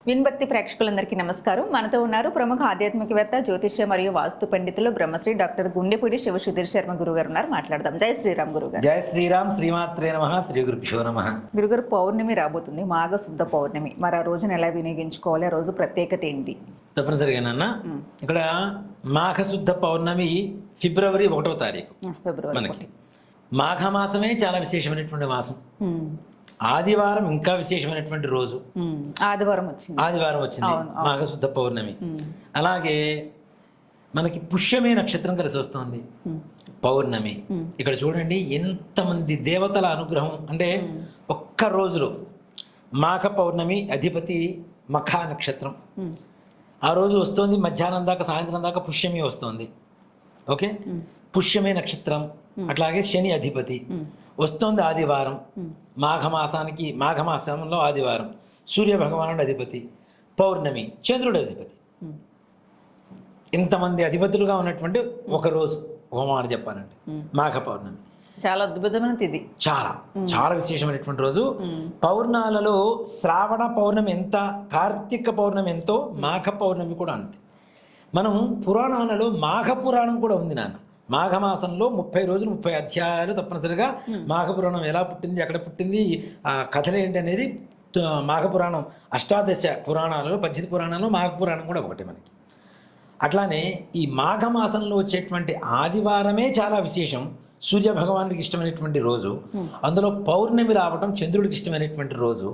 విన్భక్తి ప్రేక్షకులందరికీ నమస్కారం. మనతో ఉన్నారు ప్రముఖ ఆధ్యాత్మికవేత్త, జ్యోతిష్య మరియు వాస్తు పండితులు బ్రహ్మశ్రీ డాక్టర్ గుండెపూడి శివసుధీర్ శర్మ గురుగారు ఉన్నారు. మాట్లాడదాం. జై శ్రీరామ్ గురుగారు. జై శ్రీరామ్. శ్రీమాత్రే నమః. శ్రీ గురుభ్యో నమః. గురుగారు, పౌర్ణమి రాబోతుంది, మాఘ శుద్ధ పౌర్ణమి. మరి ఆ రోజున ఎలా వినియోగించుకోవాలి? ఆ రోజు ప్రత్యేకత ఏంటి? తప్పనిసరిగా నాన్న, ఇక్కడ మాఘ శుద్ధ పౌర్ణమి ఫిబ్రవరి 1వ తారీఖు. మనకి మాఘమాసమే చాలా విశేషమైనటువంటి మాసం. ఆదివారం ఇంకా విశేషమైనటువంటి రోజు. ఆదివారం వచ్చింది మాఘశుద్ధ పౌర్ణమి. అలాగే మనకి పుష్యమే నక్షత్రం కలిసి వస్తుంది పౌర్ణమి. ఇక్కడ చూడండి ఎంతమంది దేవతల అనుగ్రహం. అంటే ఒక్క రోజులో మాఘ పౌర్ణమి అధిపతి మఖా నక్షత్రం. ఆ రోజు వస్తుంది, మధ్యాహ్నం దాకా సాయంత్రం దాకా పుష్యమి వస్తుంది. ఓకే, పుష్యమే నక్షత్రం. అట్లాగే శని అధిపతి వస్తుంది ఆదివారం. మాఘమాసంలో ఆదివారం. సూర్య భగవానుడు అధిపతి. పౌర్ణమి చంద్రుడు అధిపతి. ఇంతమంది అధిపతులుగా ఉన్నటువంటి ఒక రోజు, ఒక మాట చెప్పాలంటే మాఘ పౌర్ణమి చాలా అద్భుతమైన తిథి. చాలా చాలా విశేషమైనటువంటి రోజు. పౌర్ణాలలో శ్రావణ పౌర్ణమి ఎంత, కార్తీక పౌర్ణమి ఎంతో, మాఘ పౌర్ణమి కూడా అంతే. మనం పురాణాలలో మాఘ పురాణం కూడా ఉంది నాన్న. మాఘమాసంలో 30 రోజులు 30 అధ్యాయాలు తప్పనిసరిగా మాఘపురాణం ఎలా పుట్టింది, ఎక్కడ పుట్టింది, ఆ కథలు ఏంటి అనేది మాఘపురాణం. అష్టాదశ పురాణాలలో 18 పురాణాలలో మాఘపురాణం కూడా ఒకటి మనకి. అట్లానే ఈ మాఘమాసంలో వచ్చేటువంటి ఆదివారమే చాలా విశేషం. సూర్య భగవానుడికి ఇష్టమైనటువంటి రోజు. అందులో పౌర్ణమి రావడం చంద్రుడికి ఇష్టమైనటువంటి రోజు.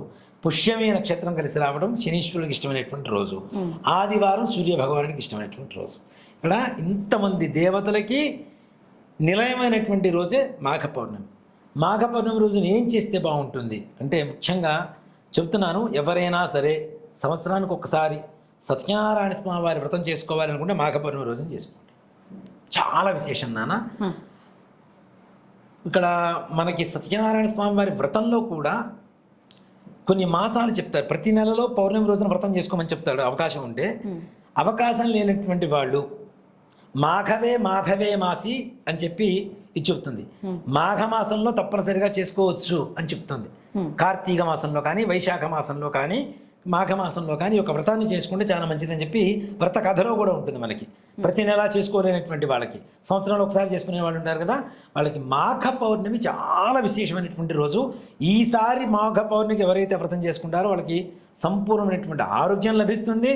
పుష్యమే నక్షత్రం కలిసి రావడం శనీశ్వరుడికి ఇష్టమైనటువంటి రోజు. ఆదివారం సూర్య భగవానుడికి ఇష్టమైనటువంటి రోజు. ఇక్కడ ఇంతమంది దేవతలకి నిలయమైనటువంటి రోజే మాఘ పౌర్ణమి. మాఘ పౌర్ణమి రోజున ఏం చేస్తే బాగుంటుంది అంటే, ముఖ్యంగా చెప్తున్నాను, ఎవరైనా సరే సంవత్సరానికి ఒకసారి సత్యనారాయణ స్వామి వారి వ్రతం చేసుకోవాలనుకుంటే మాఘ పౌర్ణమి రోజున చేసుకోండి. చాలా విశేషం నాన్న. ఇక్కడ మనకి సత్యనారాయణ స్వామి వారి వ్రతంలో కూడా కొన్ని మాసాలు చెప్తారు. ప్రతి నెలలో పౌర్ణమి రోజున వ్రతం చేసుకోమని చెప్తాడు అవకాశం ఉంటే. అవకాశం లేనటువంటి వాళ్ళు మాఘవే మాధవే మాసి అని చెప్పి ఇది చెప్తుంది. మాఘమాసంలో తప్పనిసరిగా చేసుకోవచ్చు అని చెప్తుంది. కార్తీక మాసంలో కానీ, వైశాఖ మాసంలో కానీ, మాఘమాసంలో కానీ ఒక వ్రతాన్ని చేసుకుంటే చాలా మంచిదని చెప్పి వ్రత కథలో కూడా ఉంటుంది మనకి. ప్రతి నెలా చేసుకోలేనటువంటి వాళ్ళకి, సంవత్సరంలో ఒకసారి చేసుకునే వాళ్ళు ఉంటారు కదా, వాళ్ళకి మాఘ పౌర్ణమి చాలా విశేషమైనటువంటి రోజు. ఈసారి మాఘ పౌర్ణమికి ఎవరైతే వ్రతం చేసుకుంటారో వాళ్ళకి సంపూర్ణమైనటువంటి ఆరోగ్యం లభిస్తుంది,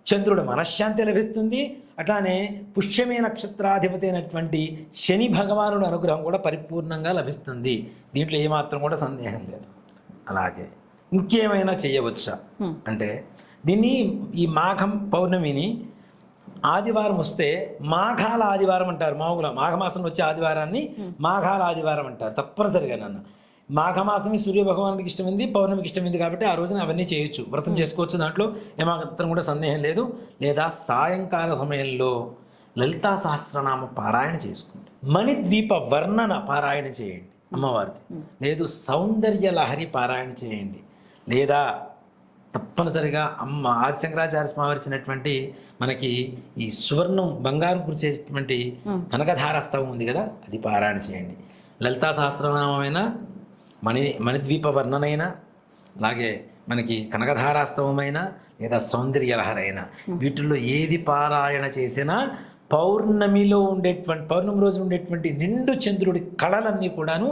చంద్రుడు మనశ్శాంతి లభిస్తుంది. అట్లానే పుష్యమే నక్షత్రాధిపతి అయినటువంటి శని భగవానుడు అనుగ్రహం కూడా పరిపూర్ణంగా లభిస్తుంది. దీంట్లో ఏమాత్రం కూడా సందేహం లేదు. అలాగే ఇంకేమైనా చేయవచ్చా అంటే, దీన్ని ఈ మాఘం పౌర్ణమిని ఆదివారం వస్తే మాఘాల ఆదివారం అంటారు. మాఘమాసంలో వచ్చే ఆదివారాన్ని మాఘాల ఆదివారం అంటారు. తప్పనిసరిగా నన్ను మాఘమాసమే సూర్య భగవానుడికి ఇష్టమైంది, పౌర్ణమికి ఇష్టమైంది కాబట్టి ఆ రోజున అవన్నీ చేయొచ్చు, వ్రతం చేసుకోవచ్చు. దాంట్లో ఏమాత్రం కూడా సందేహం లేదు. లేదా సాయంకాల సమయంలో లలితా సహస్రనామ పారాయణ చేసుకోండి. మణిద్వీప వర్ణన పారాయణ చేయండి అమ్మవారిది. లేదు సౌందర్య లహరి పారాయణ చేయండి. లేదా తప్పనిసరిగా ఆదిశంకరాచార్య స్వామి ఇచ్చినటువంటి మనకి ఈ సువర్ణం బంగారం కురిచేటువంటి కనకధారాస్తవం ఉంది కదా, అది పారాయణ చేయండి. లలితా సహస్రనామైన మణిద్వీప వర్ణనైనా, అలాగే మనకి కనకధారాస్తవమైన, లేదా సౌందర్య లహరైన, వీటిల్లో ఏది పారాయణ చేసినా పౌర్ణమి రోజు ఉండేటువంటి నిండు చంద్రుడి కళలన్నీ కూడాను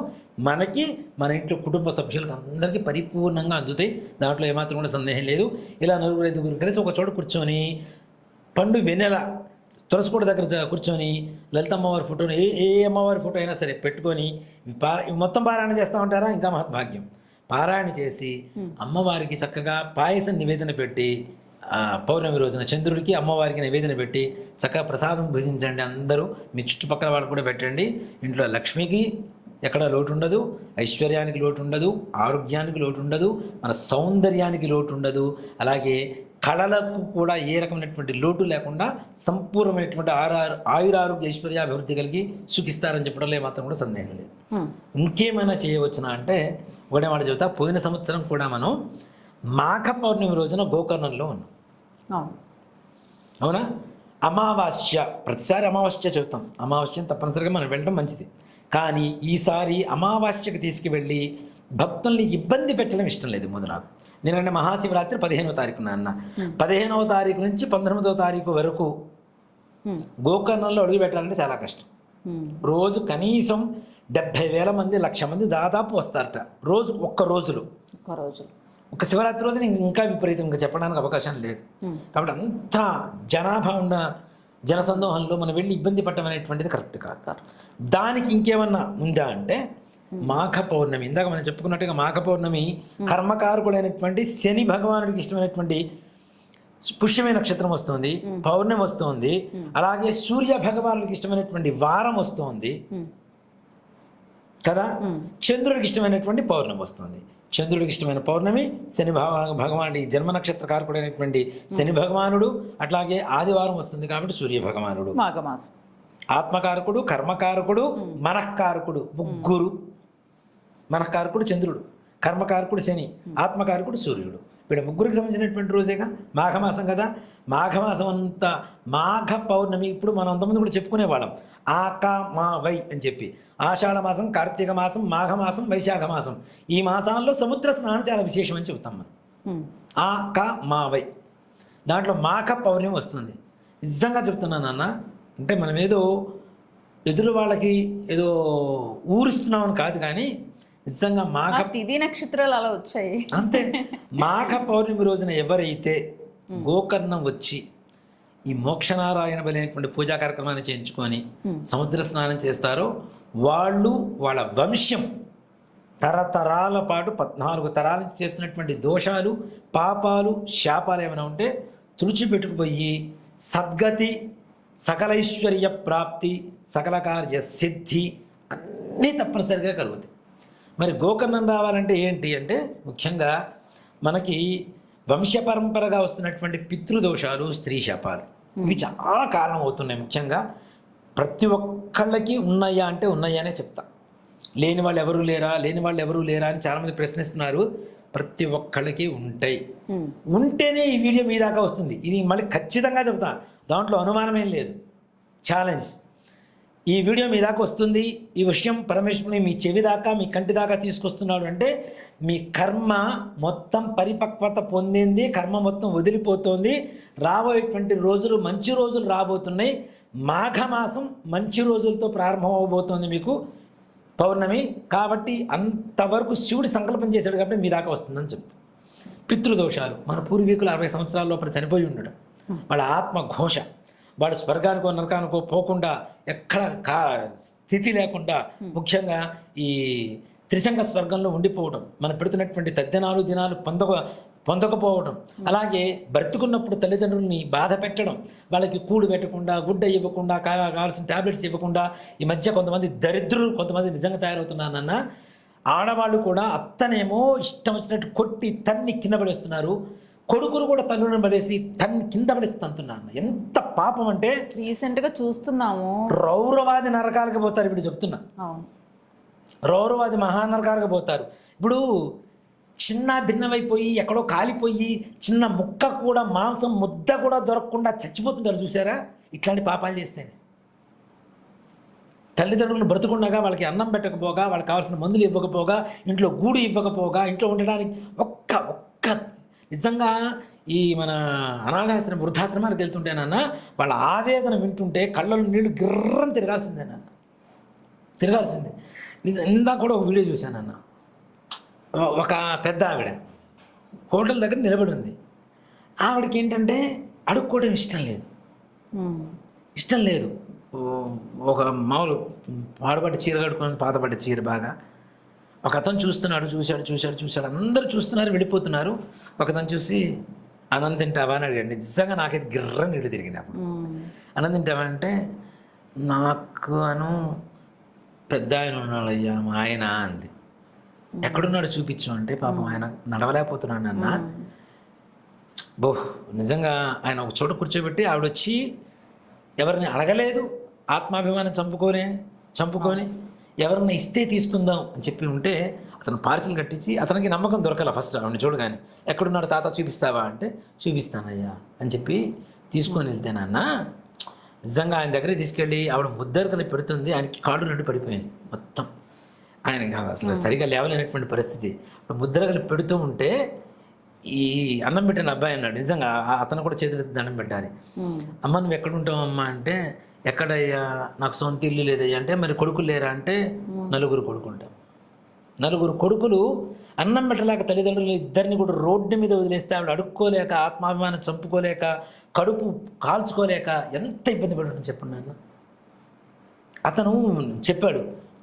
మనకి, మన ఇంట్లో కుటుంబ సభ్యులకు అందరికీ పరిపూర్ణంగా అందుతాయి. దాంట్లో ఏమాత్రం కూడా సందేహం లేదు. ఇలా 4-5 కలిసి ఒక చోట కూర్చొని పండు వెన్నెల తులసికోట దగ్గర కూర్చొని లలితమ్మవారి ఫోటోని, ఏ అమ్మవారి ఫోటో అయినా సరే పెట్టుకొని మొత్తం పారాయణ చేస్తూ ఉంటారా, ఇంకా మహద్భాగ్యం. పారాయణ చేసి అమ్మవారికి చక్కగా పాయసం నివేదన పెట్టి, పౌర్ణమి రోజున చంద్రుడికి అమ్మవారికి నివేదన పెట్టి చక్కగా ప్రసాదం భుజించండి. అందరూ మీ చుట్టుపక్కల వాళ్ళు కూడా పెట్టండి. ఇంట్లో లక్ష్మికి ఎక్కడ లోటు ఉండదు, ఐశ్వర్యానికి లోటు ఉండదు, ఆరోగ్యానికి లోటు ఉండదు, మన సౌందర్యానికి లోటు ఉండదు. అలాగే కళలకు కూడా ఏ రకమైనటువంటి లోటు లేకుండా సంపూర్ణమైనటువంటి ఆయురారోగ్య ఐశ్వర్యాభివృద్ధి కలిగి సుఖిస్తారని చెప్పడంలో ఏమాత్రం కూడా సందేహం లేదు. ఇంకేమైనా చేయవచ్చునా అంటే ఒకటే మాట చెబుతా. పోయిన సంవత్సరం కూడా మనం మాఘ పౌర్ణమి రోజున గోకర్ణంలో ఉన్నాం. అవునా? అమావాస్య, ప్రతిసారి అమావాస్య చెబుతాం. అమావాస్యను తప్పనిసరిగా మనం వెళ్ళడం మంచిది. కానీ ఈసారి అమావాస్యకి తీసుకువెళ్ళి భక్తుల్ని ఇబ్బంది పెట్టడం ఇష్టం లేదు ముందు నాకు. ఎందుకంటే మహాశివరాత్రి 15వ తారీఖున అన్న, 15వ తారీఖు నుంచి 19వ తారీఖు వరకు గోకర్ణంలో అడుగు పెట్టాలంటే చాలా కష్టం. రోజు కనీసం 70,000 మంది 1,00,000 మంది దాదాపు వస్తారట రోజు, ఒక్క రోజులో. ఒక శివరాత్రి రోజున ఇంకా విపరీతంగా చెప్పడానికి అవకాశం లేదు. కాబట్టి అంత జనాభా ఉన్న జనసందోహంలో మనం వెళ్ళి ఇబ్బంది పడటం అనేటువంటిది కరెక్ట్ కాదు. దానికి ఇంకేమన్నా ఉందా అంటే మాఘ పౌర్ణమి. ఇందాక మనం చెప్పుకున్నట్టుగా మాఘ పౌర్ణమి కర్మకారకుడైనటువంటి శని భగవానుడికి ఇష్టమైనటువంటి పుష్యమైన నక్షత్రం వస్తుంది, పౌర్ణమి వస్తుంది. అలాగే సూర్య భగవానుడికి ఇష్టమైనటువంటి వారం వస్తుంది కదా, చంద్రుడికి ఇష్టమైనటువంటి పౌర్ణమి వస్తుంది. చంద్రుడికి ఇష్టమైన పౌర్ణమి, శని భగవానుడి జన్మ నక్షత్ర కారకుడైనటువంటి శని భగవానుడు, అట్లాగే ఆదివారం వస్తుంది కాబట్టి సూర్య భగవానుడు. మాఘమాసం ఆత్మకారకుడు, కర్మకారకుడు, మనఃకారకుడు, ముగ్గురు. మనఃకారకుడు చంద్రుడు, కర్మకారకుడు శని, ఆత్మకారకుడు సూర్యుడు. వీళ్ళ ముగ్గురికి సంబంధించినటువంటి రోజేగా మాఘమాసం కదా. మాఘమాసం అంతా మాఘ పౌర్ణమి. ఇప్పుడు మనం అంతమంది కూడా చెప్పుకునేవాళ్ళం మా వై అని చెప్పి. ఆషాఢ మాసం, కార్తీక మాసం, మాఘమాసం, వైశాఖ మాసం. ఈ మాసాల్లో సముద్ర స్నానం చాలా విశేషం అని చెబుతాం మనం. మా వై దాంట్లో మాఘ పౌర్ణమి వస్తుంది. నిజంగా చెప్తున్నాను నాన్న, అంటే మనం ఏదో ఎదురు వాళ్ళకి ఏదో ఊరిస్తున్నామని కాదు, కానీ నిజంగా మాఘ తిథి నక్షత్రాలు అలా వచ్చాయి అంతే. మాఘ పౌర్ణమి రోజున ఎవరైతే గోకర్ణం వచ్చి ఈ మోక్షనారాయణ బలైనటువంటి పూజా కార్యక్రమాన్ని చేయించుకొని సముద్ర స్నానం చేస్తారో వాళ్ళు, వాళ్ళ వంశం తరతరాల పాటు 14 తరాల నుంచి చేస్తున్నటువంటి దోషాలు, పాపాలు, శాపాలు ఏమైనా ఉంటే తుడిచిపెట్టుకుపోయి సద్గతి, సకలైశ్వర్య ప్రాప్తి, సకల కార్య సిద్ధి అన్నీ తప్పనిసరిగా కలుగుతాయి. మరి గోకర్ణం రావాలంటే ఏంటి అంటే ముఖ్యంగా మనకి వంశపరంపరగా వస్తున్నటువంటి పితృదోషాలు, స్త్రీ శాపాలు, ఇవి చాలా కారణం అవుతున్నాయి. ముఖ్యంగా ప్రతి ఒక్కళ్ళకి ఉన్నాయా అంటే ఉన్నాయనే చెప్తా. లేని వాళ్ళు ఎవరు లేరా అని చాలామంది ప్రశ్నిస్తున్నారు. ప్రతి ఒక్కళ్ళకి ఉంటాయి. ఉంటేనే ఈ వీడియో మీ దాకా వస్తుంది. ఇది మళ్ళీ ఖచ్చితంగా చెప్తా, దాంట్లో అనుమానమేం లేదు. ఛాలెంజ్. ఈ వీడియో మీ దాకా వస్తుంది. ఈ విషయం పరమేశ్వరుని మీ చెవి దాకా, మీ కంటి దాకా తీసుకొస్తున్నాడు అంటే మీ కర్మ మొత్తం పరిపక్వత పొందింది, కర్మ మొత్తం వదిలిపోతుంది. రాబోయేటువంటి రోజులు మంచి రోజులు రాబోతున్నాయి. మాఘమాసం మంచి రోజులతో ప్రారంభం అవబోతోంది మీకు పౌర్ణమి. కాబట్టి అంతవరకు శివుడు సంకల్పం చేశాడు కాబట్టి మీ దాకా వస్తుందని చెప్తాను. పితృదోషాలు, మన పూర్వీకులు 60 సంవత్సరాల లోపల చనిపోయి ఉండడం, వాళ్ళ ఆత్మ ఘోష, వాడు స్వర్గానికో నరకానికో పోకుండా ఎక్కడ స్థితి లేకుండా ముఖ్యంగా ఈ త్రిశంగ స్వర్గంలో ఉండిపోవడం, మనం పెడుతున్నటువంటి తద్దినాలు దినాలు పొందకపోవడం, అలాగే బ్రతుకున్నప్పుడు తల్లిదండ్రుల్ని బాధ పెట్టడం, వాళ్ళకి కూడు పెట్టకుండా, గుడ్డ ఇవ్వకుండా, కావాల్సిన టాబ్లెట్స్ ఇవ్వకుండా, ఈ మధ్య కొంతమంది దరిద్రులు కొంతమంది నిజంగా తయారవుతున్నారన్న. ఆడవాళ్ళు కూడా అత్తనేమో ఇష్టం వచ్చినట్టు కొట్టి తన్ని కింద పడేస్తున్నారు, కొడుకులు కూడా తల్లులను పడేసి తన్ని కింద పడేసి తంతున్నారు. ఎంత పాపం అంటే రీసెంట్ గా చూస్తున్నాము. రౌరవాది నరకాలకు పోతారు. ఇప్పుడు చెప్తున్నా, రౌరవాది మహానరకాలకు పోతారు. ఇప్పుడు చిన్న భిన్నమైపోయి ఎక్కడో కాలిపోయి చిన్న ముక్క కూడా, మాంసం ముద్ద కూడా దొరకకుండా చచ్చిపోతుంటారు చూసారా. ఇట్లాంటి పాపాలు చేస్తేనే తల్లిదండ్రులను బ్రతుకుండగా వాళ్ళకి అన్నం పెట్టకపోగా, వాళ్ళకి కావాల్సిన మందులు ఇవ్వకపోగా, ఇంట్లో గూడు ఇవ్వకపోగా, ఇంట్లో ఉండడానికి ఒక్క నిజంగా ఈ మన అనాథాశ్రమం, వృద్ధాశ్రమానికి వెళ్తుంటేనన్నా వాళ్ళ ఆవేదన వింటుంటే కళ్ళలో నీళ్లు గిర్రని తిరగాల్సిందేనన్న, తిరగాల్సిందే. ఇందాక కూడా ఒక వీడియో చూశానన్న. ఒక పెద్ద ఆవిడ హోటల్ దగ్గర నిలబడి ఉంది. ఆవిడకి ఏంటంటే అడుక్కోవడం ఇష్టం లేదు. ఒక మామూలు పాడుపడ్డ చీర కట్టుకుని, పాతపడ్డ చీర బాగా. ఒక అతను చూశాడు. అందరూ చూస్తున్నారు, వెళ్ళిపోతున్నారు. ఒకతను చూసి అన్నం తింటావా అని అడిగాడు. నిజంగా నాకైతే గిర్ర నీళ్ళు తిరిగినప్పుడు. అన్నం తింటావా అంటే నాకు పెద్ద ఆయన ఉన్నాడయ్యా, మా ఆయన అంది. ఎక్కడున్నాడు చూపించు అంటే పాపం ఆయన నడవలేకపోతున్నాడు అన్న. నిజంగా ఆయన ఒక చోట కూర్చోబెట్టి ఆవిడ వచ్చి ఎవరిని అడగలేదు, ఆత్మాభిమానం చంపుకొని ఎవరన్నా ఇస్తే తీసుకుందాం అని చెప్పి ఉంటే అతను పార్సిల్ కట్టించి, అతనికి నమ్మకం దొరకాల ఫస్ట్ ఆవిడని చూడగానే. ఎక్కడున్నాడు తాత చూపిస్తావా అంటే చూపిస్తానయ్యా అని చెప్పి తీసుకొని వెళ్తేనన్న నిజంగా ఆయన దగ్గరికి తీసుకెళ్ళి ఆవిడ ముద్దరు కలిపి పెడుతుంది. ఆయనకి కాళ్ళు రెండు పడిపోయాయి మొత్తం. ఆయన అసలు సరిగా లేవలేనటువంటి పరిస్థితి. ముద్రగలు పెడుతూ ఉంటే ఈ అన్నం పెట్టిన అబ్బాయి అన్నాడు, నిజంగా అతను కూడా చేతులెత్తి దండం పెట్టాలి. అమ్మ నువ్వు ఎక్కడ ఉంటావు అమ్మా అంటే, ఎక్కడయ్యా నాకు సొంత ఇల్లు లేదయ్యా అంటే, మరి కొడుకులు లేరా అంటే, నలుగురు కొడుకుంటాం. నలుగురు కొడుకులు అన్నం పెట్టలేక తల్లిదండ్రులు ఇద్దరిని కూడా రోడ్డు మీద వదిలేస్తే ఆవిడ అడుక్కోలేక, ఆత్మాభిమానం చంపుకోలేక, కడుపు కాల్చుకోలేక ఎంత ఇబ్బంది పడుతుంది చెప్పండి నాన్న. అతను చెప్పాడు,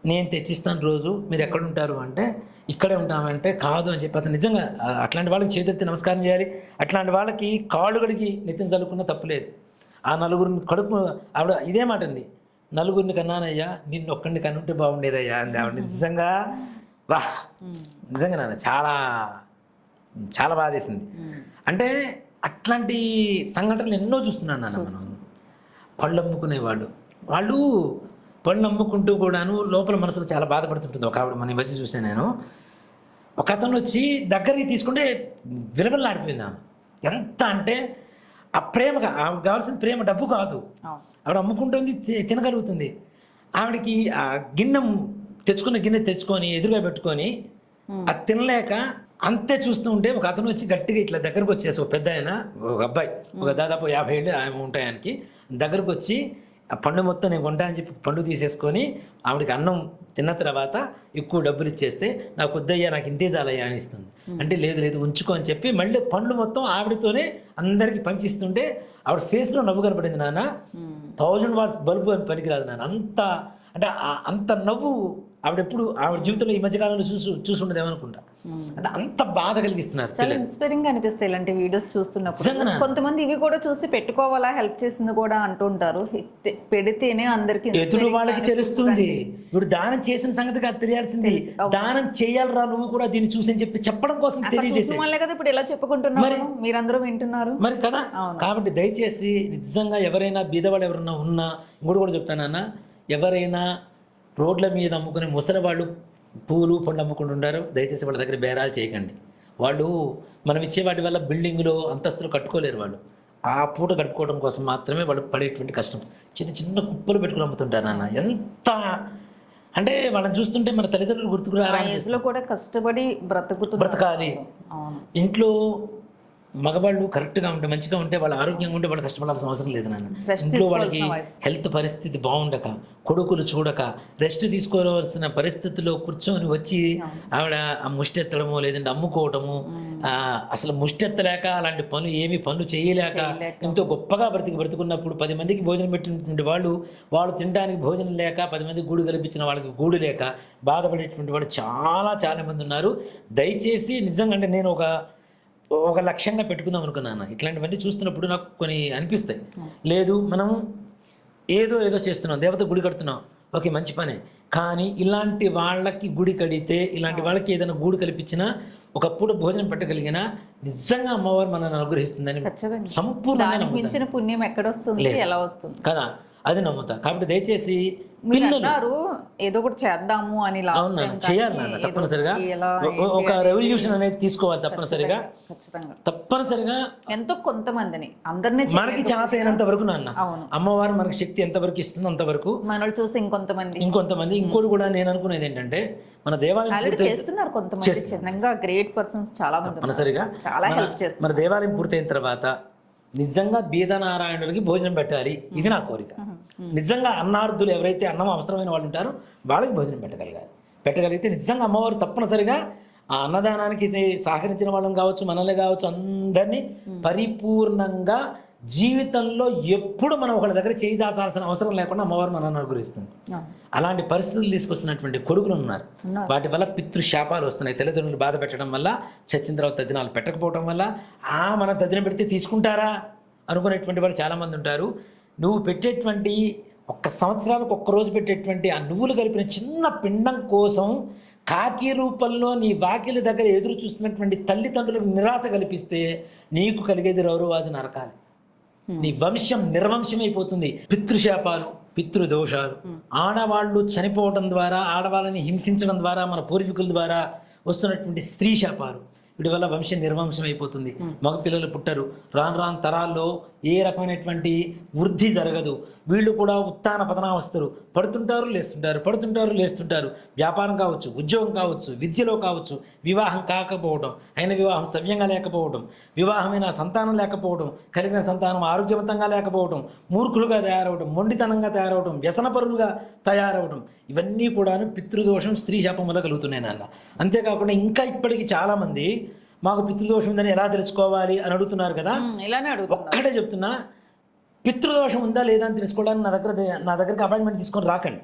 నేను తెచ్చిస్తాను రోజు, మీరు ఎక్కడుంటారు అంటే, ఇక్కడే ఉంటామంటే కాదు అని చెప్పి అతను నిజంగా అట్లాంటి వాళ్ళకి చేతులెత్తి నమస్కారం చేయాలి. అట్లాంటి వాళ్ళకి కాళ్ళు గడిగి నెత్తిన చల్లుకున్న తప్పులేదు. ఆ నలుగురిని కడుపు ఆవిడ ఇదే మాట అంది, నలుగురిని కన్నానయ్యా, నిన్ను ఒక్కడిని కనుంటే బాగుండేదయ్యా అంది ఆవిడ. నిజంగా వా నిజంగా నాన్న చాలా చాలా బాధేసింది. అంటే అట్లాంటి సంఘటనలు ఎన్నో చూస్తున్నాను నాన్న. మనం పళ్ళు అమ్ముకునేవాళ్ళు, వాళ్ళు పళ్ళు అమ్ముకుంటూ కూడాను లోపల మనసులో చాలా బాధపడుతుంటుంది. ఒక ఆవిడ మన మధ్య చూసాను నేను, ఒక అతను వచ్చి దగ్గరికి తీసుకుంటే విలవల్లాడిపోయింది ఆమె. ఎంత అంటే ఆ ప్రేమగా, ఆవిడకి కావాల్సిన ప్రేమ డబ్బు కాదు, ఆవిడ అమ్ముకుంటుంది, తినగలుగుతుంది. ఆవిడకి ఆ తెచ్చుకున్న గిన్నె తెచ్చుకొని ఎదురుగా పెట్టుకొని అది తినలేక అంతే చూస్తూ ఉంటే ఒక అతను వచ్చి గట్టిగా ఇట్లా దగ్గరకు వచ్చేసి, ఒక పెద్ద ఆయన, ఒక అబ్బాయి, ఒక దాదాపు 50 ఏళ్ళు ఆయన ఉంటాయి ఆయనకి, దగ్గరకు వచ్చి ఆ పండు మొత్తం నేను కొంటా అని చెప్పి పండు తీసేసుకొని ఆవిడకి అన్నం తిన్న తర్వాత ఎక్కువ డబ్బులు ఇచ్చేస్తే, నాకు వద్దయ్యా నాకు ఇంతే చాలయ్యా అని ఇస్తుంది. అంటే లేదు లేదు ఉంచుకో అని చెప్పి మళ్ళీ పండ్లు మొత్తం ఆవిడతోనే అందరికీ పంచిస్తుంటే ఆవిడ ఫేస్లో నవ్వు కనపడింది నాన్న. 1000 వాట్స్ బల్బు అని పనికిరాదు నాన్న. అంత అంటే అంత నవ్వు ఆవిడ జీవితంలో ఈ మధ్యకాలంలో చూసుండదు ఏమనుకుంటా. అంటే అంత బాధ కలిగిస్తున్నారు. చాలా ఇన్స్పైరింగ్ అనిపిస్తాయి ఇలాంటి వీడియోస్ చూస్తున్నప్పుడు. కొంతమంది ఇవి కూడా చూసి పెట్టుకోవాలా, హెల్ప్ చేసింది కూడా అంటుంటారు. పెడితేనే అందరికి ఎదురు వాళ్ళకి తెలుస్తుంది. ఇప్పుడు దానం చేసిన సంగతి కాదు తెలియాల్సింది, దానం చేయాలరా నువ్వు కూడా దీన్ని చూసి అని చెప్పి చెప్పడం కోసం తెలియజేసి వాళ్ళే కదా ఇప్పుడు ఎలా చెప్పుకుంటున్నారు, మీరందరూ వింటున్నారు మరి కదా. కాబట్టి దయచేసి నిజంగా ఎవరైనా బీదవాళ్ళు ఎవరైనా ఉన్నా, ఇంకోటి కూడా చెప్తానన్నా, ఎవరైనా రోడ్ల మీద అమ్ముకునే ముసలి వాళ్ళు పూలు పండ్లు అమ్ముకుంటుంటారు, దయచేసి వాళ్ళ దగ్గర బేరాలు చేయకండి. వాళ్ళు మనం ఇచ్చే వాటి వల్ల బిల్డింగులు అంతస్తులు కట్టుకోలేరు. వాళ్ళు ఆ పూట గడుపుకోవడం కోసం మాత్రమే వాళ్ళు పడేటువంటి కష్టం. చిన్న చిన్న కుప్పలు పెట్టుకుని అమ్ముతుంటారు నాన్న. ఎంత అంటే వాళ్ళని చూస్తుంటే మన తల్లిదండ్రులు గుర్తుకురాలో కూడా కష్టపడి బ్రతకాలి. ఇంట్లో మగవాళ్ళు కరెక్ట్గా ఉంటే, మంచిగా ఉంటే, వాళ్ళ ఆరోగ్యంగా ఉంటే వాళ్ళు కష్టపడాల్సిన అవసరం లేదు నాన్న. ఇంట్లో వాళ్ళకి హెల్త్ పరిస్థితి బాగుండక, కొడుకులు చూడక, రెస్ట్ తీసుకోవాల్సిన పరిస్థితుల్లో కూర్చొని వచ్చి ఆవిడ ఆ ముష్టెత్తడము లేదంటే అమ్ముకోవటము, అసలు ముష్టెత్తలేక అలాంటి పనులు చేయలేక ఎంతో గొప్పగా బ్రతుకున్నప్పుడు 10 మందికి భోజనం పెట్టినటువంటి వాళ్ళు తినడానికి భోజనం లేక, 10 మందికి గూడు కల్పించిన వాళ్ళకి గూడు లేక బాధపడేటువంటి వాళ్ళు చాలా చాలా మంది ఉన్నారు. దయచేసి నిజంగా అంటే నేను ఒక లక్ష్యంగా పెట్టుకుందాం అనుకున్నాను. ఇట్లాంటివన్నీ చూస్తున్నప్పుడు నాకు కొన్ని అనిపిస్తాయి. లేదు మనం ఏదో చేస్తున్నాం, దేవత గుడి కడుతున్నాం, ఓకే మంచి పనే, కానీ ఇలాంటి వాళ్ళకి గుడి కడితే, ఇలాంటి వాళ్ళకి ఏదైనా గూడు కల్పించినా, ఒకప్పుడు భోజనం పెట్టగలిగినా నిజంగా అమ్మవారు మనల్ని అనుగ్రహిస్తుందని సంపూర్ణంగా మించిన పుణ్యం ఎక్కడొస్తుంది, ఎలా వస్తుంది కదా, అది నమ్ముతా. కాబట్టి దయచేసి పిల్లలు ఏదో ఒకటి చేద్దాము అని చేయాలి నాన్న. తప్పనిసరిగా ఒక రెవల్యూషన్ అనేది తీసుకోవాలి. తప్పనిసరిగా ఎంతో కొంతమందిని అందరినీ మనకి చేత అయినంత వరకు నాన్న, అమ్మవారు మనకి శక్తి ఎంతవరకు ఇస్తుందో అంతవరకు మనల్ని చూసి ఇంకొంతమంది. ఇంకోటి కూడా నేను అనుకునేది ఏంటంటే, మన దేవాలయం చేస్తున్నారు కొంతమంది గ్రేట్ పర్సన్స్ చాలా మంది తప్పనిసరిగా మన దేవాలయం పూర్తయిన తర్వాత నిజంగా బీదనారాయణులకి భోజనం పెట్టాలి, ఇది నా కోరిక. నిజంగా అన్నార్థులు ఎవరైతే అన్నం అవసరమైన వాళ్ళు ఉంటారో వాళ్ళకి భోజనం పెట్టగలిగితే నిజంగా అమ్మవారు తప్పనిసరిగా ఆ అన్నదానానికి సహకరించిన వాళ్ళని కావచ్చు, మనల్ని కావచ్చు, అందరినీ పరిపూర్ణంగా జీవితంలో ఎప్పుడు మనం ఒకళ్ళ దగ్గర చేయి దాచాల్సిన అవసరం లేకుండా అమ్మవారు మనల్ని అనుగ్రహిస్తుంది. అలాంటి పరిస్థితులు తీసుకొస్తున్నటువంటి కొడుకులు ఉన్నారు. వాటి వల్ల పితృశాపాలు వస్తున్నాయి. తల్లిదండ్రులు బాధ పెట్టడం వల్ల, చచ్చిన తర్వాత తద్దినాలు పెట్టకపోవడం వల్ల, మన తద్దినం పెడితే తీసుకుంటారా అనుకునేటువంటి వాళ్ళు చాలామంది ఉంటారు. నువ్వు పెట్టేటువంటి 1 సంవత్సరానికి 1 రోజు పెట్టేటువంటి ఆ నువ్వులు కలిపిన చిన్న పిండం కోసం కాకి రూపంలో నీ వాకిలి దగ్గర ఎదురు చూస్తున్నటువంటి తల్లిదండ్రులకు నిరాశ కల్పిస్తే నీకు కలిగేది రౌరవాది నరకాలి. నీ వంశం నిర్వంశమైపోతుంది. పితృశాపాలు, పితృదోషాలు, ఆడవాళ్ళు చనిపోవడం ద్వారా, ఆడవాళ్ళని హింసించడం ద్వారా, మన పూర్వీకుల ద్వారా వస్తున్నటువంటి స్త్రీ శాపాలు, వీటి వల్ల వంశం నిర్వంశం అయిపోతుంది. మగపిల్లలు పుట్టరు. రాను తరాల్లో ఏ రకమైనటువంటి వృద్ధి జరగదు. వీళ్ళు కూడా ఉత్తాన పతనావస్థలు, పడుతుంటారు లేస్తుంటారు, పడుతుంటారు లేస్తుంటారు. వ్యాపారం కావచ్చు, ఉద్యోగం కావచ్చు, విద్యలో కావచ్చు, వివాహం కాకపోవడం, అయిన వివాహం సవ్యంగా లేకపోవడం, వివాహమైన సంతానం లేకపోవడం, కలిగిన సంతానం ఆరోగ్యవంతంగా లేకపోవడం, మూర్ఖులుగా తయారవడం, మొండితనంగా తయారవడం, వ్యసనపరులుగా తయారవడం, ఇవన్నీ కూడాను పితృదోషం, స్త్రీ శాపం వల్ల కలుగుతున్నాయి నాన్న. అంతేకాకుండా ఇంకా ఇప్పటికీ చాలామంది మాకు పితృదోషం ఉందని ఎలా తెలుసుకోవాలి అని అడుగుతున్నారు కదా. ఇలానే అడుగుతున్నారు. ఒక్కటే చెప్తున్నా, పితృదోషం ఉందా లేదా అని తెలుసుకోవడానికి నా దగ్గరికి అపాయింట్మెంట్ తీసుకొని రాకండి.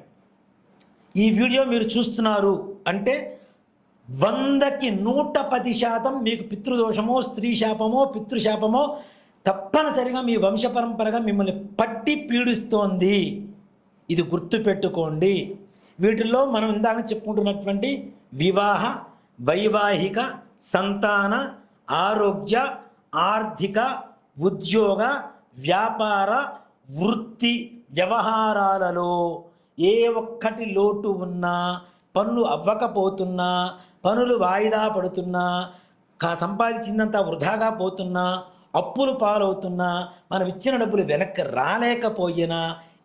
ఈ వీడియో మీరు చూస్తున్నారు అంటే 100కి 110% మీకు పితృదోషమో, స్త్రీ శాపమో, పితృశాపమో తప్పనిసరిగా మీ వంశపరంపరగా మిమ్మల్ని పట్టి పీడిస్తోంది. ఇది గుర్తుపెట్టుకోండి. వీటిల్లో మనం ఇందాక చెప్పుకుంటున్నటువంటి వివాహ, వైవాహిక, సంతాన, ఆరోగ్య, ఆర్థిక, ఉద్యోగ, వ్యాపార, వృత్తి వ్యవహారాలలో ఏ ఒక్కటి లోటు ఉన్నా, పనులు అవ్వకపోతున్నా, పనులు వాయిదా పడుతున్నా, సంపాదించిందంతా వృధాగా పోతున్నా, అప్పులు పాలవుతున్నా, మనం ఇచ్చిన డబ్బులు వెనక్కి రాలేకపోయినా,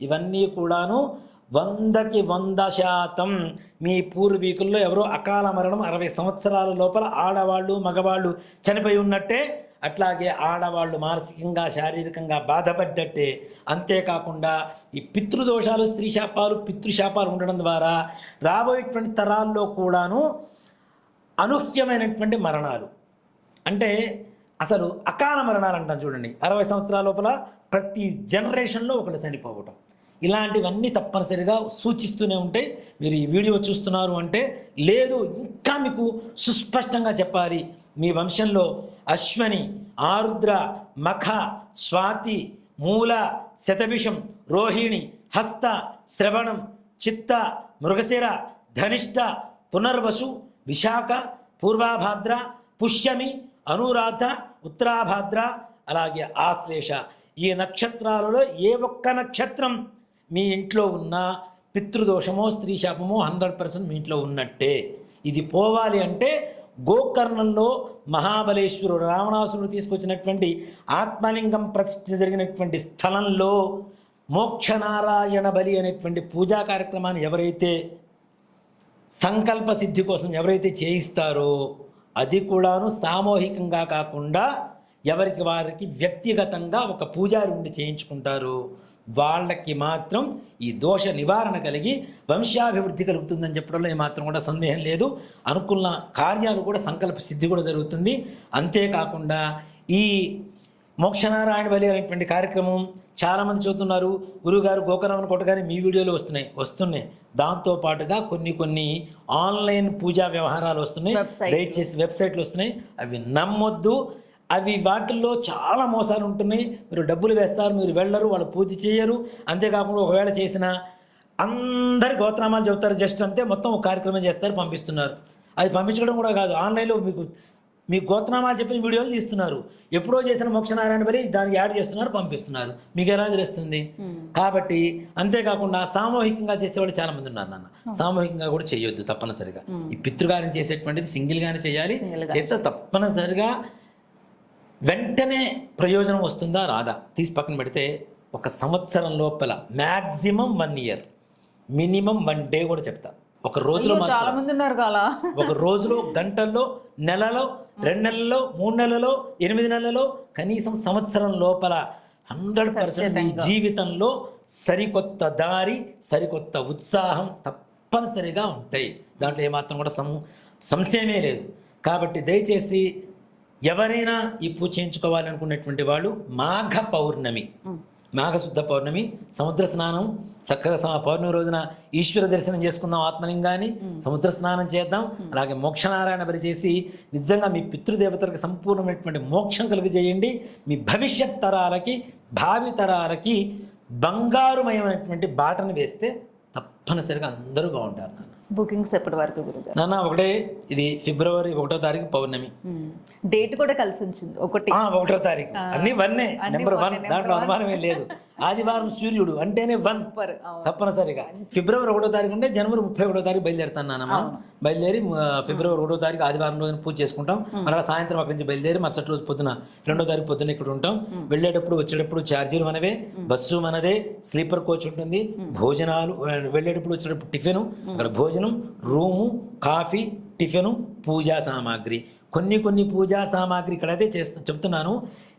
ఇవన్నీ కూడాను 100కి 100% మీ పూర్వీకుల్లో ఎవరో అకాల మరణం 60 సంవత్సరాల లోపల ఆడవాళ్ళు, మగవాళ్ళు చనిపోయి ఉన్నట్టే, అట్లాగే ఆడవాళ్ళు మానసికంగా, శారీరకంగా బాధపడ్డట్టే. అంతేకాకుండా ఈ పితృదోషాలు, స్త్రీ శాపాలు, పితృశాపాలు ఉండడం ద్వారా రాబోయేటువంటి తరాల్లో కూడాను అనూహ్యమైనటువంటి మరణాలు, అంటే అసలు అకాల మరణాలు అంటాం చూడండి, 60 సంవత్సరాల లోపల ప్రతి జనరేషన్లో ఒకళ్ళు చనిపోవటం, ఇలాంటివన్నీ తప్పనిసరిగా సూచిస్తూనే ఉంటాయి. మీరు ఈ వీడియో చూస్తున్నారు అంటే, లేదు ఇంకా మీకు సుస్పష్టంగా చెప్పాలి, మీ వంశంలో అశ్వని, ఆరుద్ర, మఖ, స్వాతి, మూల, శతభిషం, రోహిణి, హస్త, శ్రవణం, చిత్త, మృగశిర, ధనిష్ట, పునర్వసు, విశాఖ, పూర్వాభాద్ర, పుష్యమి, అనురాధ, ఉత్తరాభాద్ర, అలాగే ఆశ్లేష, ఈ నక్షత్రాలలో ఏ ఒక్క నక్షత్రం మీ ఇంట్లో ఉన్న పితృదోషమో, స్త్రీ శాపమో 100% మీ ఇంట్లో ఉన్నట్టే. ఇది పోవాలి అంటే గోకర్ణంలో మహాబలేశ్వరుడు, రావణాసురుడు తీసుకొచ్చినటువంటి ఆత్మలింగం ప్రతిష్ఠ జరిగినటువంటి స్థలంలో మోక్షనారాయణ బలి అనేటువంటి పూజా కార్యక్రమాన్ని ఎవరైతే సంకల్ప సిద్ధి కోసం ఎవరైతే చేయిస్తారో, అది కూడాను సామూహికంగా కాకుండా ఎవరికి వారికి వ్యక్తిగతంగా ఒక పూజారి ఉండి చేయించుకుంటారు. వాళ్ళకి మాత్రం ఈ దోష నివారణ కలిగి వంశాభివృద్ధి కలుగుతుందని చెప్పడంలో ఏమాత్రం కూడా సందేహం లేదు. అనుకున్న కార్యాలు కూడా, సంకల్ప సిద్ధి కూడా జరుగుతుంది. అంతేకాకుండా ఈ మోక్షనారాయణ బలి అనేటువంటి కార్యక్రమం చాలామంది చూస్తున్నారు. గురువుగారు గోకర్ణం కొట్టగానే మీ వీడియోలు వస్తున్నాయి. దాంతోపాటుగా కొన్ని ఆన్లైన్ పూజా వ్యవహారాలు వస్తున్నాయి, దయచేసి వెబ్సైట్లు వస్తున్నాయి, అవి నమ్మొద్దు. అవి వాటిల్లో చాలా మోసాలు ఉంటున్నాయి. మీరు డబ్బులు వేస్తారు, మీరు వెళ్ళరు, వాళ్ళు పూజ చేయరు. అంతేకాకుండా ఒకవేళ చేసిన అందరి గోత్రనామాలు చెబుతారు, జస్ట్ అంతే, మొత్తం ఒక కార్యక్రమం చేస్తారు, పంపిస్తున్నారు. అది పంపించడం కూడా కాదు, ఆన్లైన్లో మీ గోత్రనామాలు చెప్పిన వీడియోలు తీస్తున్నారు. ఎప్పుడో చేసిన మోక్షనారాయణ బలి దానికి యాడ్ చేస్తున్నారు, పంపిస్తున్నారు. మీకు ఎలా తెలుస్తుంది? కాబట్టి అంతేకాకుండా సామూహికంగా చేసేవాళ్ళు చాలా మంది ఉన్నారు నాన్న. సామూహికంగా కూడా చేయొద్దు తప్పనిసరిగా. ఈ పితృకార్యం చేసేటువంటిది సింగిల్గానే చేయాలి. చేస్తే తప్పనిసరిగా వెంటనే ప్రయోజనం వస్తుందా రాదా తీసి పక్కన పెడితే, ఒక సంవత్సరం లోపల మ్యాక్సిమం 1 year, మినిమం 1 day కూడా చెప్తా. ఒక రోజులో చాలా మంది ఉన్నారు కాలా, ఒక రోజులో, గంటల్లో, నెలలో, 2 నెలల్లో, 3 నెలల్లో, 8 నెలల్లో, కనీసం సంవత్సరం లోపల 100% మీ జీవితంలో సరికొత్త దారి, సరికొత్త ఉత్సాహం తప్పనిసరిగా ఉంటాయి. దాంట్లో ఏమాత్రం కూడా సంశయమే లేదు. కాబట్టి దయచేసి ఎవరైనా ఈ పూజ చేయించుకోవాలనుకున్నటువంటి వాళ్ళు మాఘ పౌర్ణమి, మాఘశుద్ధ పౌర్ణమి, సముద్ర స్నానం, చక్కగా పౌర్ణమి రోజున ఈశ్వర దర్శనం చేసుకుందాం, ఆత్మలింగాన్ని సముద్ర స్నానం చేద్దాం. అలాగే మోక్షనారాయణ బలి చేసి నిజంగా మీ పితృదేవతలకు సంపూర్ణమైనటువంటి మోక్షం కలుగజేయండి. మీ భవిష్యత్ తరాలకి, భావి తరాలకి బంగారుమయమైనటువంటి బాటను వేస్తే తప్పనిసరిగా అందరూ బాగుంటారు నాన్న. బుకింగ్స్ ఎప్పటి వరకు గురుగారు? నాన్న ఒకటే, ఇది ఫిబ్రవరి 1వ తారీఖు పౌర్ణమి. డేట్ కూడా కలిసి ఉంచింది ఒకటి. 1వ తారీఖు అన్ని వన్నే, నెంబర్ 1, దాంట్లో అనుమానమే లేదు. ఆదివారం సూర్యుడు అంటేనే 1 తప్పనిసరిగా. ఫిబ్రవరి 1వ తారీఖు అంటే జనవరి 31వ తారీఖు బయలుదేరుతాను నాన్న. బయలుదేరి ఫిబ్రవరి 1వ తారీఖు ఆదివారం రోజున పూజ చేసుకుంటాం. మళ్ళీ సాయంత్రం అక్కడి నుంచి బయలుదేరి మరుసటి రోజు పొద్దున 2వ తారీఖు పొద్దున ఇక్కడ ఉంటాం. వెళ్ళేటప్పుడు వచ్చేటప్పుడు ఛార్జీలు మనవే, బస్సు మనదే, స్లీపర్ కోచ్ ఉంటుంది, భోజనాలు వెళ్ళేటప్పుడు వచ్చేటప్పుడు టిఫిన్, అక్కడ భోజనం, రూము, కాఫీ, టిఫిన్, పూజా సామాగ్రి. కొన్ని పూజా సామాగ్రి ఇక్కడైతే చెప్తున్నాను.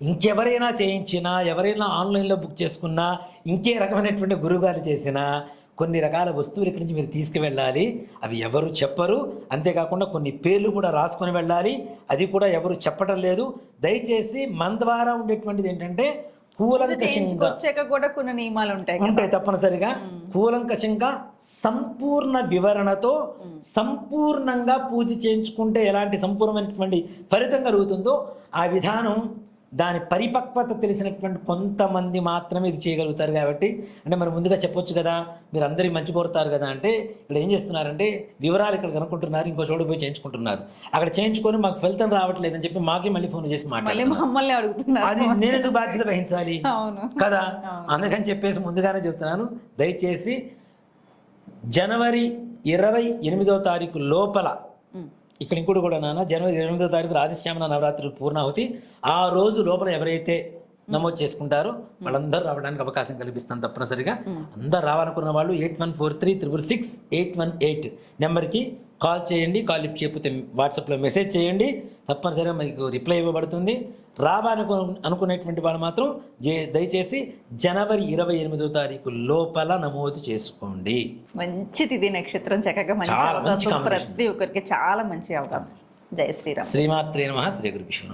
ఇంకెవరైనా చేయించినా, ఎవరైనా ఆన్లైన్లో బుక్ చేసుకున్నా, ఇంకే రకమైనటువంటి గురువుగారు చేసినా కొన్ని రకాల వస్తువులు ఇక్కడి నుంచి మీరు తీసుకువెళ్ళాలి. అవి ఎవరు చెప్పరు. అంతేకాకుండా కొన్ని పేర్లు కూడా రాసుకొని వెళ్ళాలి. అది కూడా ఎవరు చెప్పడం లేదు. దయచేసి మన ద్వారా ఉండేటువంటిది ఏంటంటే కూలంకషంగా కూడా కొన్ని నియమాలు ఉంటాయి తప్పనిసరిగా. కూలంకషంగా సంపూర్ణ వివరణతో సంపూర్ణంగా పూజ చేయించుకుంటే ఎలాంటి సంపూర్ణమైనటువంటి ఫలితం కలుగుతుందో ఆ విధానం, దాని పరిపక్వత తెలిసినటువంటి కొంతమంది మాత్రమే ఇది చేయగలుగుతారు. కాబట్టి అంటే మరి ముందుగా చెప్పొచ్చు కదా, మీరు అందరికీ మంచి కోరుతారు కదా అంటే ఇక్కడ ఏం చేస్తున్నారంటే వివరాలు ఇక్కడ కనుక్కుంటున్నారు, ఇంకో చోటు పోయి చేయించుకుంటున్నారు. అక్కడ చేయించుకొని మాకు ఫలితం రావట్లేదని చెప్పి మాకే మళ్ళీ ఫోన్ చేసి మాట్లాడుతున్నారు. అది నేను ఎందుకు బాధ్యత వహించాలి కదా. అందుకని చెప్పేసి ముందుగానే చెప్తున్నాను, దయచేసి జనవరి 28వ తారీఖు లోపల, ఇక్కడ ఇంకోటి కూడా నాన్న, జనవరి 28వ తారీఖు రాజశ్యామల నవరాత్రులు పూర్ణాహుతి, ఆ రోజు లోపల ఎవరైతే నమోదు చేసుకుంటారో వాళ్ళందరూ రావడానికి అవకాశం కల్పిస్తాను తప్పనిసరిగా. అందరు రావాలనుకున్న వాళ్ళు 8143666818 నెంబర్కి కాల్ చేయండి. కాల్ లిఫ్ట్ చేయకపోతే వాట్సాప్లో మెసేజ్ చేయండి, తప్పనిసరిగా మీకు రిప్లై ఇవ్వబడుతుంది. అనుకునేటువంటి వాళ్ళు మాత్రం దయచేసి జనవరి 28వ తారీఖు లోపల నమోదు చేసుకోండి. మంచి తిథి నక్షత్రం, చక్కగా మంచి అవకాశం, ప్రతి ఒక్కరికి చాలా మంచి అవకాశం. జై శ్రీరామ్. శ్రీమాత్రే నమః. శ్రీ గురు విష్ణు.